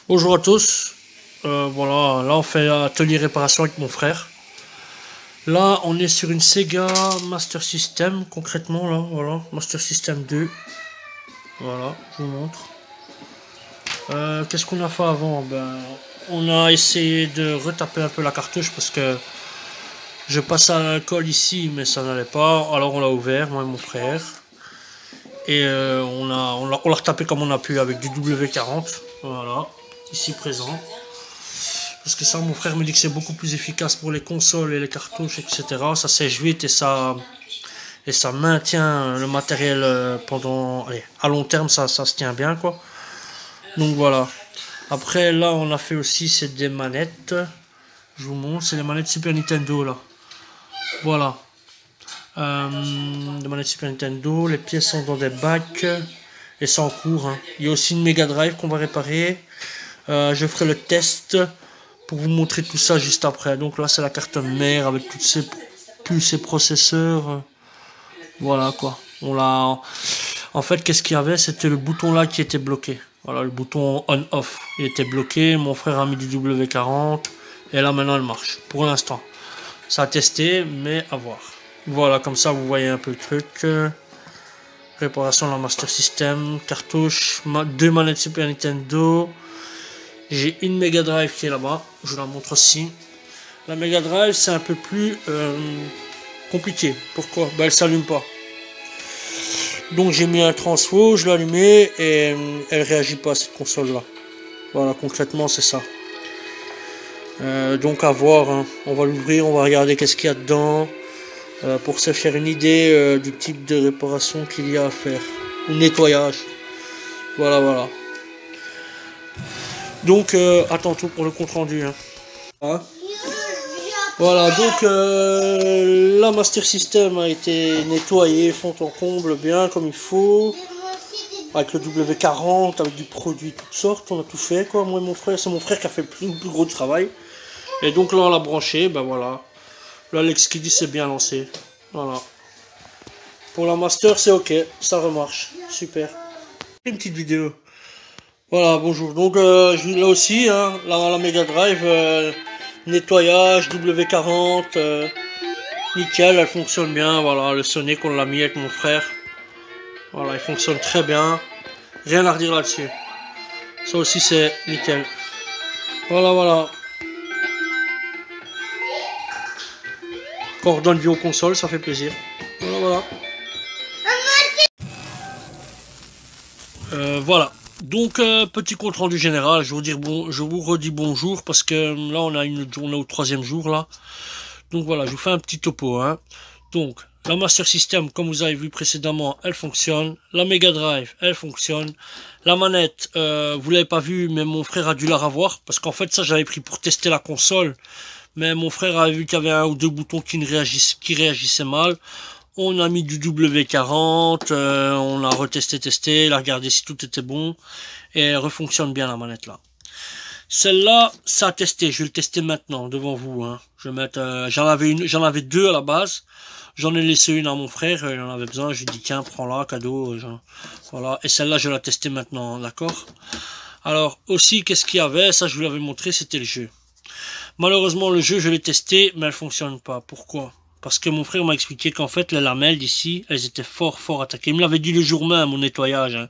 Bonjour à tous, voilà, là on fait atelier réparation avec mon frère. Là on est sur une Sega Master System, concrètement là, voilà, Master System 2. Voilà, je vous montre. Qu'est-ce qu'on a fait avant? On a essayé de retaper un peu la cartouche parce que je passe à l'alcool ici mais ça n'allait pas. Alors on l'a ouvert, moi et mon frère. Et on l'a retapé comme on a pu avec du W40, voilà, ici présent. Parce que ça, mon frère me dit que c'est beaucoup plus efficace pour les consoles et les cartouches, etc. Ça sèche vite et ça maintient le matériel pendant... Allez, à long terme, ça se tient bien, quoi. Donc voilà. Après, là, on a fait aussi, c'est des manettes. Je vous montre, c'est les manettes Super Nintendo, là. Voilà. Des manettes Super Nintendo. Les pièces sont dans des bacs. Et c'est en cours, hein. Il y a aussi une Mega Drive qu'on va réparer. Je ferai le test pour vous montrer tout ça juste après. Donc là c'est la carte mère avec toutes ses puces et processeurs. Voilà quoi. On l'a. En fait, qu'est-ce qu'il y avait? C'était le bouton là qui était bloqué. Voilà, le bouton on-off. Il était bloqué. Mon frère a mis du W40. Et là maintenant elle marche. Pour l'instant. Ça a testé, mais à voir. Voilà, comme ça vous voyez un peu le truc. Réparation de la Master System. Cartouche. Deux manettes Super Nintendo. J'ai une Mega Drive qui est là-bas, je la montre aussi. La Mega Drive c'est un peu plus compliqué. Pourquoi? Elle s'allume pas. Donc j'ai mis un transfo, je l'ai allumé et elle réagit pas cette console là. Voilà, concrètement c'est ça. Donc à voir, hein. On va l'ouvrir, on va regarder qu'est-ce qu'il y a dedans. Pour se faire une idée du type de réparation qu'il y a à faire. Ou nettoyage. Voilà. Donc, à tantôt pour le compte rendu. Hein. Voilà, donc la Master System a été nettoyée, fond en comble, bien comme il faut. Avec le W40, avec du produit, toutes sortes, on a tout fait quoi. Moi et mon frère, c'est mon frère qui a fait le plus gros travail. Et donc là on l'a branché, voilà. Là Alex qui dit c'est bien lancé. Voilà. Pour la Master c'est ok, ça remarche, super. Une petite vidéo. Voilà, bonjour. Donc là aussi, hein, la Mega Drive, nettoyage, W40, nickel, elle fonctionne bien. Voilà, le Sonic, on l'a mis avec mon frère. Voilà, il fonctionne très bien. Rien à redire là-dessus. Ça aussi, c'est nickel. Voilà. Quand on redonne vie aux consoles, ça fait plaisir. Voilà. Voilà. Donc petit compte rendu général, je vous redis bonjour parce que là on a une journée au 3e jour là. Donc voilà, je vous fais un petit topo. Hein. Donc la Master System, comme vous avez vu précédemment, elle fonctionne. La Mega Drive, elle fonctionne. La manette, vous l'avez pas vu, mais mon frère a dû la revoir parce qu'en fait ça j'avais pris pour tester la console, mais mon frère a vu qu'il y avait un ou deux boutons qui réagissaient mal. On a mis du W40, on a retesté, il a regardé si tout était bon, et elle refonctionne bien la manette là. Celle-là, ça a testé, je vais le tester maintenant devant vous. Hein. Je vais mettre, j'en avais deux à la base, j'en ai laissé une à mon frère, il en avait besoin, je lui ai dit tiens prends-la, cadeau, voilà. Et celle-là je vais la tester maintenant, d'accord. Alors aussi qu'est-ce qu'il y avait, ça je vous l'avais montré, c'était le jeu. Malheureusement le jeu je l'ai testé, mais elle fonctionne pas. Pourquoi? Parce que mon frère m'a expliqué qu'en fait les lamelles d'ici, elles étaient fort attaquées. Il me l'avait dit le jour même au nettoyage. Hein.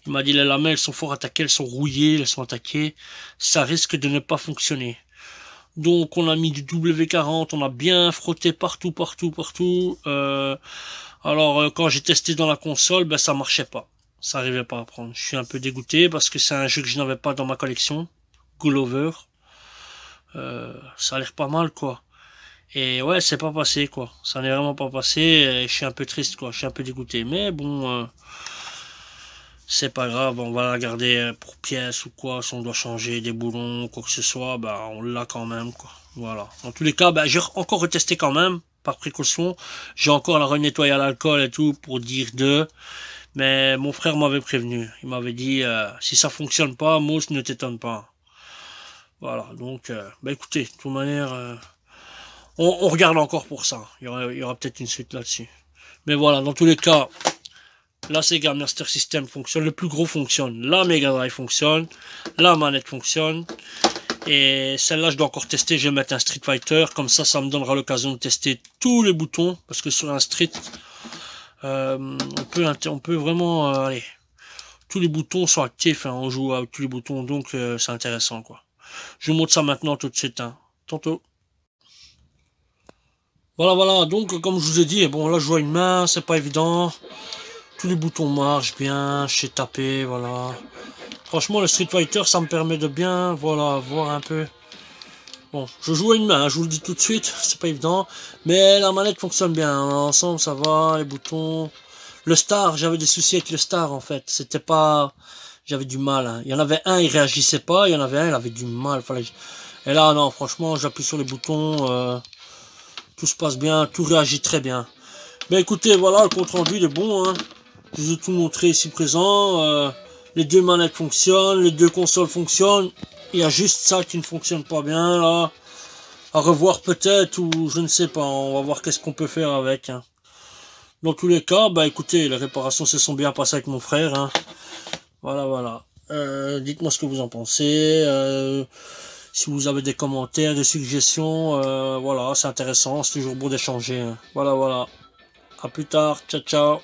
Il m'a dit les lamelles sont fort attaquées, elles sont rouillées, elles sont attaquées. Ça risque de ne pas fonctionner. Donc on a mis du W40, on a bien frotté partout. Alors quand j'ai testé dans la console, ça marchait pas. Ça arrivait pas à prendre. Je suis un peu dégoûté parce que c'est un jeu que je n'avais pas dans ma collection. Gullover. Ça a l'air pas mal quoi. Et ouais, c'est pas passé quoi. Ça n'est vraiment pas passé. Et je suis un peu triste quoi. Je suis un peu dégoûté. Mais bon, c'est pas grave. On va la garder pour pièce ou quoi. Si on doit changer des boulons, quoi que ce soit, on l'a quand même quoi. Voilà. En tous les cas, j'ai encore retesté quand même par précaution. J'ai encore la renettoyé à l'alcool et tout pour dire de. Mais mon frère m'avait prévenu. Il m'avait dit si ça fonctionne pas, Mousse, ne t'étonne pas. Voilà. Donc, écoutez, de toute manière. On regarde encore pour ça. Il y aura peut-être une suite là-dessus. Mais voilà, dans tous les cas, La Sega Master System fonctionne, le plus gros fonctionne, la Mega Drive fonctionne, la manette fonctionne. Et celle-là, je dois encore tester, je vais mettre un Street Fighter, comme ça me donnera l'occasion de tester tous les boutons, parce que sur un Street, on peut vraiment, allez, tous les boutons sont actifs, hein, on joue avec tous les boutons, donc c'est intéressant, quoi. Je vous montre ça maintenant tout de suite, hein. Tantôt. Voilà, donc comme je vous ai dit, bon là je vois une main, c'est pas évident. Tous les boutons marchent bien, je sais taper, voilà. Franchement, le Street Fighter, ça me permet de bien, voilà, voir un peu. Bon, je joue à une main, je vous le dis tout de suite, c'est pas évident. Mais la manette fonctionne bien, hein. Ensemble ça va, les boutons. Le Star, j'avais des soucis avec le Star en fait. C'était pas... J'avais du mal, hein. Il y en avait un, il réagissait pas, il y en avait un, il avait du mal. Et là, non, franchement, j'appuie sur les boutons, tout se passe bien, tout réagit très bien. Mais écoutez, voilà, le compte rendu, il est bon, hein. Je vous ai tout montré ici présent. Les deux manettes fonctionnent, les deux consoles fonctionnent. Il y a juste ça qui ne fonctionne pas bien, là. À revoir peut-être, ou je ne sais pas. On va voir qu'est-ce qu'on peut faire avec, hein. Dans tous les cas, bah écoutez, les réparations se sont bien passées avec mon frère, hein. Voilà. Dites-moi ce que vous en pensez. Si vous avez des commentaires, des suggestions, voilà, c'est intéressant. C'est toujours beau d'échanger, hein. Voilà. À plus tard. Ciao.